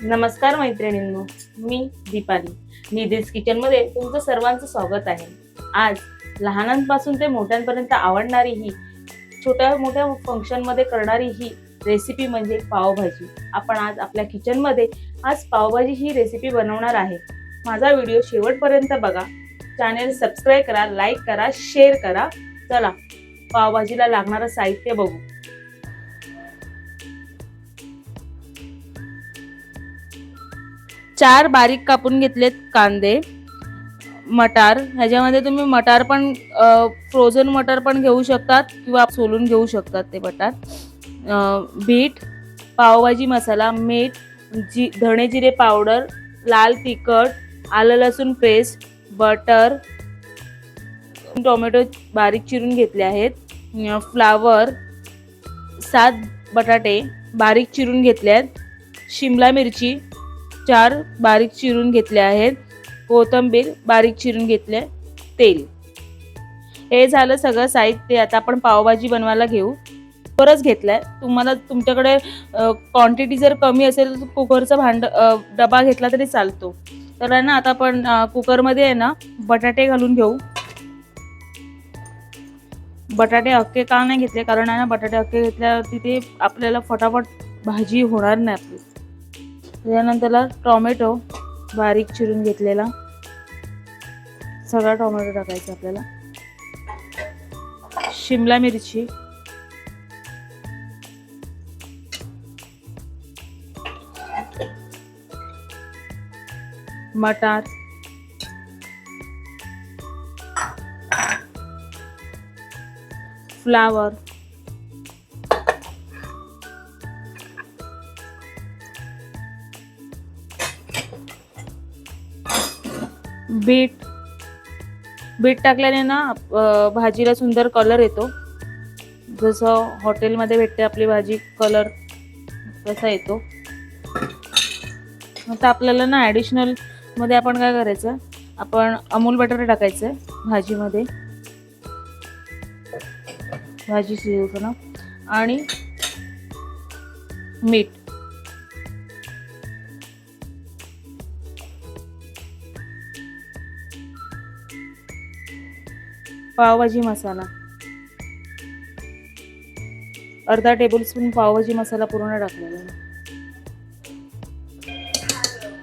नमस्कार मैत्रिणींनो, मी दीपाली. निधीज किचनमध्ये तुमचं सर्वांचं स्वागत आहे. आज लहानांपासून ते मोठ्यांपर्यंत आवडणारी ही छोट्या मोठ्या फंक्शनमध्ये करणारी ही रेसिपी म्हणजे पावभाजी. आपण आज आपल्या किचनमध्ये पावभाजी ही रेसिपी बनवणार आहे. माझा व्हिडिओ शेवटपर्यंत बघा. चॅनेल सबस्क्राईब करा, लाईक करा, शेअर करा. चला पावभाजीला लागणारं साहित्य बघू. 4 बारीक कापून घेतलेत कांदे, मटार. ह्याच्यामध्ये तुम्ही मटार पण फ्रोझन मटार पण घेऊ शकतात किंवा सोलून घेऊ शकतात ते मटार. बीट, पावभाजी मसाला, मीठ, धणे जिरे पावडर, लाल तिखट, आलं लसूण पेस्ट, बटर, टोमॅटो बारीक चिरून घेतले आहेत, फ्लावर, 7 बटाटे बारीक चिरून घेतले आहेत, शिमला मिरची 4 बारीक चिरून घेतले आहेत, कोथिंबीर बारीक चिरून घेतले, तेल. हे झालं सगळं साहित्य. आता आपण पावभाजी बनवायला घेऊ. कुकरच घेतलाय. तुम्हाला तुमच्याकडे क्वांटिटी जर कमी असेल तर कुकरचा डबा घेतला तरी चालतो. तर आहे ना, आता आपण कुकरमध्ये आहे ना बटाटे घालून घेऊ. बटाटे अख्खे का नाही घेतले, कारण आहे ना बटाटे अख्खे घेतल्यावरती ते आपल्याला फटाफट भाजी होणार नाही आपली. त्यानंतर टोमॅटो बारीक चिरून घेतलेला, सगळा टोमॅटो टाकायचा आपल्याला, शिमला मिरची, मटार, फ्लावर, बीट टाकल्याने ना भाजीला सुंदर कलर येतो. जसं हॉटेलमध्ये भेटते आपली भाजी कलर तसा येतो. आता आपल्याला ना ॲडिशनल मध्ये आपण काय करायचं, आपण अमूल बटर टाकायचं भाजीमध्ये, भाजी शिजवताना, आणि मीठ. पावभाजी मसाला अर्धा टेबलस्पून पावभाजी मसाला पूर्ण टाकलेला.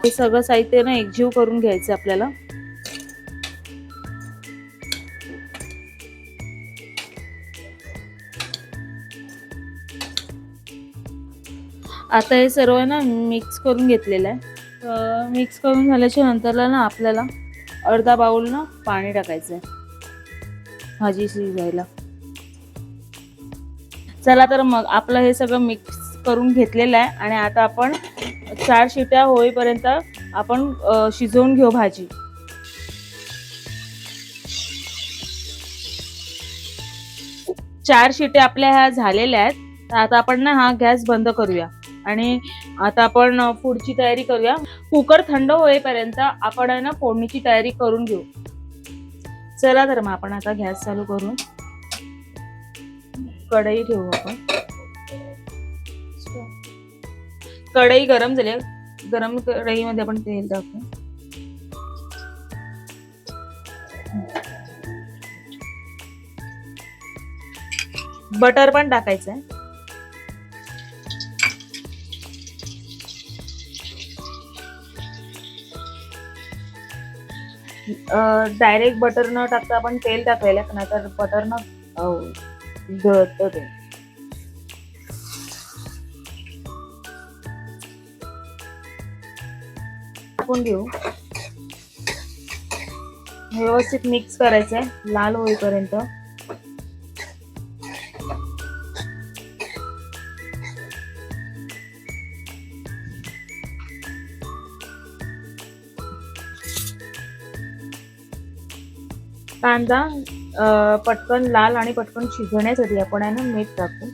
हे सगळं साहित्य ना एकजीव करून घ्यायचं आपल्याला. आता हे सर्व ना मिक्स करून घेतलेलं आहे. मिक्स करून झाल्याच्या नंतरला ना आपल्याला अर्धा बाउल ना पाणी टाकायचं आहे भाजी शिजायला. चला तर मग आपलं हे सगळं मिक्स करून घेतलेलं आहे आणि आता आपण 4 शिट्या होईपर्यंत आपण शिजवून घेऊ भाजी. 4 शिट्या आपल्या ह्या झालेल्या आहेत. तर आता आपण ना हा गॅस बंद करूया आणि आता आपण पुढची तयारी करूया. कुकर थंड होईपर्यंत आपण आहे ना फोडणीची तयारी करून घेऊ. चला तर मग आपण आता गॅस चालू करून कढई ठेवू. आपण कढई गरम झाली. गरम कढईमध्ये आपण तेल टाकू. बटर पण टाकायचं आहे. डायरेक्ट बटर न टाकता आपण तेल टाकायला, नाहीतर बटर न जळतं ते. टाकून घेऊ. व्यवस्थित मिक्स करायचंय लाल होईपर्यंत. कांदा पटकन लाल आणि पटकन शिजण्यासाठी आपण आहे ना मीठ टाकू.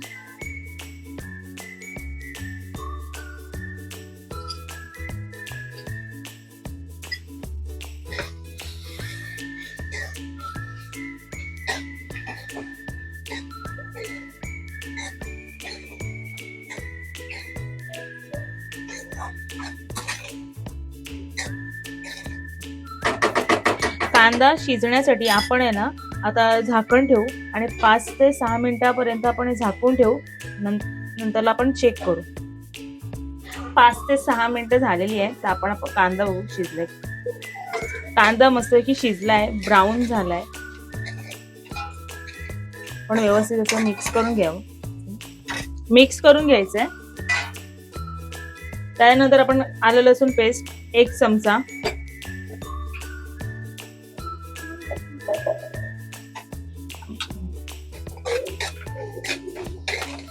कांदा शिजण्यासाठी आपण आहे ना आता झाकण ठेवू आणि 5 ते 6 मिनिटापर्यंत आपण हे झाकून ठेवू. नंतरला आपण चेक करू. 5 ते 6 मिनिटं झालेली आहे. तर आपण कांदा बघू शिजलाय. कांदा मस्तपैकी शिजलाय, ब्राऊन झालाय. पण व्यवस्थित असं मिक्स करून घ्यावं. मिक्स करून घ्यायचंय. त्यानंतर आपण आलं लसूण पेस्ट 1 चमचा,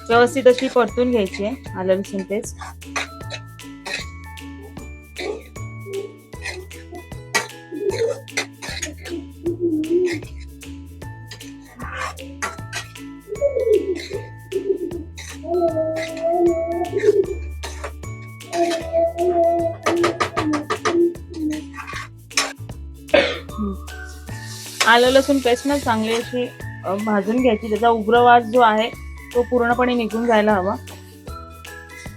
व्यवस्थित अशी परतून घ्यायची आहे आलं लसूण पेस्ट. आलं लसूण पेस्ट ना चांगली अशी भाजून घ्यायची. त्याचा उग्रवास जो आहे तो पूर्णपणे निघून जायला हवा.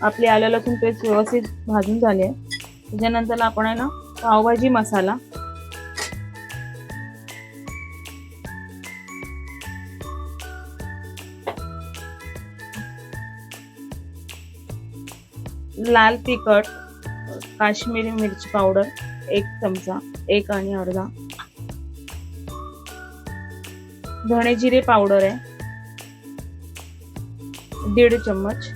आपली आलं लसूण पेस्ट व्यवस्थित भाजून झाली आहे. त्याच्यानंतर आपण आहे ना पावभाजी मसाला, लाल तिखट, काश्मीरी मिरची पावडर 1 चमचा, 1 आणि अर्धा, धणे जिरे पावडर आहे 1.5 चम्मच.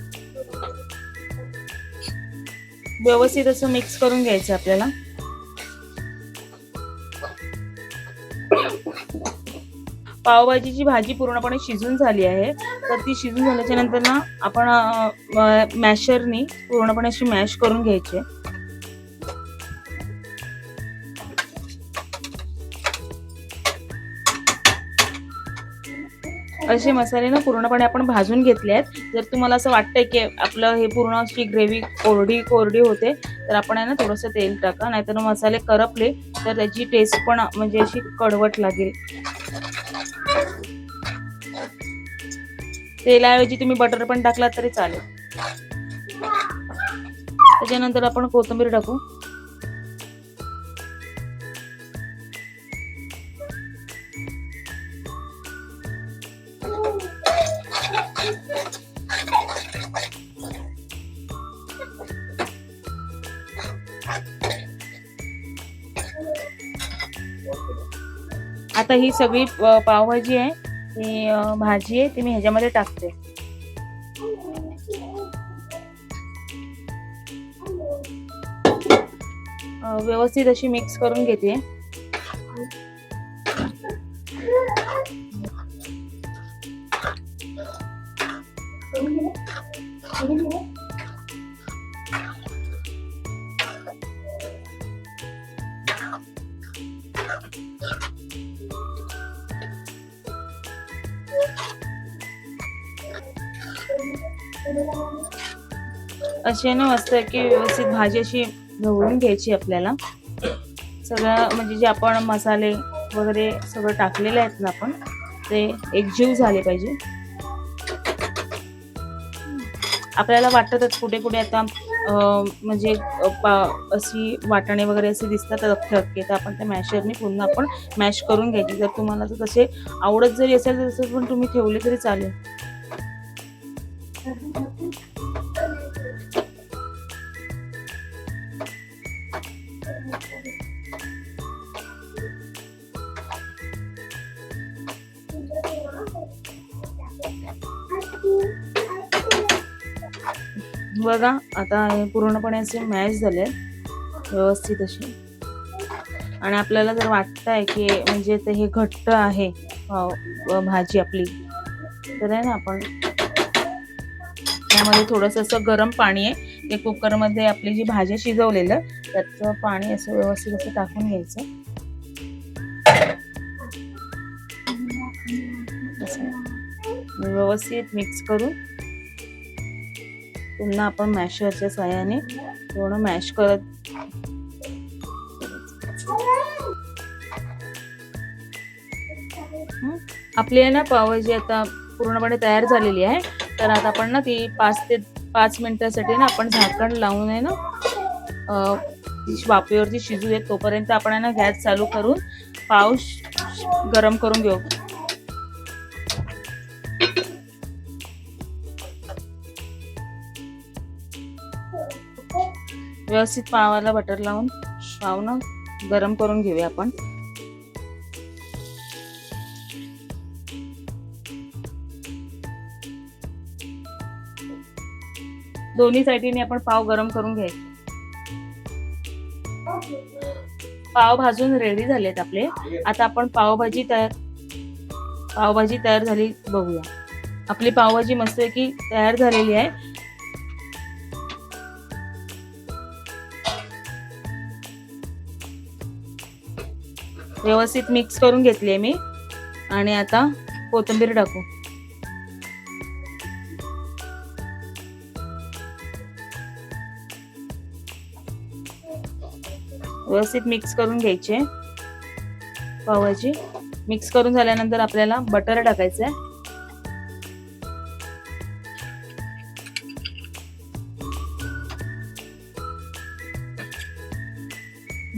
व्यवस्थित असं मिक्स करून घ्यायचं आपल्याला. पावभाजीची भाजी पूर्णपणे शिजून झाली आहे. तर ती शिजून झाल्याच्या नंतर ना आपण मॅशरनी पूर्णपणे अशी मॅश करून घ्यायची. असे मसाले ना पूर्णपणे आपण भाजून घेतले आहेत. जर तुम्हाला असं वाटतंय की आपलं हे पूर्ण अशी ग्रेव्ही कोरडी होते तर आपण आहे ना थोडंसं तेल टाका, नाहीतर मसाले करपले तर त्याची टेस्ट पण म्हणजे अशी कडवट लागेल. तेलाऐवजी तुम्ही बटर पण टाकलात तरी चालेल. त्याच्यानंतर आपण कोथिंबीर टाकू. आता ही सगळी पावभाजी आहे, ही भाजी आहे, ती मी ह्याच्यामध्ये टाकते. व्यवस्थित अशी मिक्स करून घेते. अशी ना मस्त की व्यवस्थित भाजी अशी ढवळून घ्यायची आपल्याला. सगळं म्हणजे जे आपण मसाले वगैरे सगळं टाकलेले आहेत ना आपण, ते एकजीव झाले पाहिजे. आपल्याला वाटतं कुठे कुठे आता म्हणजे अशी वाटणे वगैरे असे दिसतात अख्खे, तर आपण त्या मॅशरने पुन्हा आपण मॅश करून घ्यायची. जर तुम्हाला जर तसे आवडत जरी असेल तर तसं पण तुम्ही ठेवले तरी चालेल. बघा आता हे पूर्णपणे असे मॅश झाले व्यवस्थित असे. आणि आपल्याला जर वाटतंय की म्हणजे ते हे घट्ट आहे भाजी आपली, तर आहे ना आपण त्यामध्ये थोडंसं असं गरम पाणी आहे, ते कुकरमध्ये आपली जी भाजी शिजवलेलं त्याचं पाणी असं व्यवस्थित असं टाकून घ्यायचं. व्यवस्थित मिक्स करून पुन्हा आपण मॅशरच्या साहाय्याने पूर्ण मॅश करत. आपली आहे ना पावभाजी आता पूर्णपणे तयार झालेली आहे. तर आता आपण ना ती 5 ते 5 मिनिटासाठी ना आपण झाकण लावून आहे ना वाफेवरती शिजू देत. तोपर्यंत आपण आहे ना गॅस चालू करून पाव गरम करून घेऊ. व्यवस्थित पावाला बटर लावून पाव ना गरम करून घेऊया आपण. दोन्ही साईडीने आपण पाव गरम करून घ्यायचे. पाव भाजून रेडी झालेत आपले. आता आपण पावभाजी तयार झाली बघूया. आपली पावभाजी मस्तपैकी तयार झालेली आहे. व्यवस्थित मिक्स करून घेतली मी आणि आता कोथिंबीर टाकू. व्यवस्थित मिक्स करून घ्यायचे. पावभाजी मिक्स करून झाल्यानंतर आपल्याला बटर टाकायचं आहे.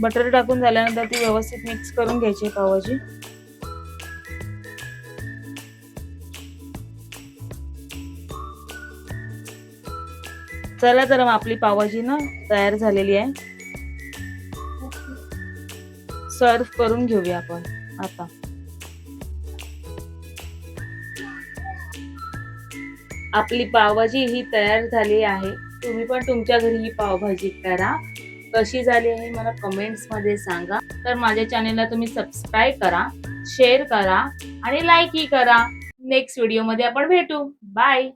बटर टाकून झाल्यानंतर ती व्यवस्थित मिक्स करून घ्यायची पावभाजी. चला तर मग आपली पावभाजी ना तयार झालेली आहे. सर्व करून घेऊया आपण आता. आपली पावभाजी ही तयार झाली आहे. तुम्ही पण तुमच्या घरी ही पावभाजी करा. कशी झाली आहे मला कमेंट्स मध्ये सांगा. तर माझ्या चॅनेलला तुम्ही सबस्क्राईब करा, शेअर करा आणि लाईक ही करा. नेक्स्ट व्हिडिओ मध्ये आपण भेटू. बाय.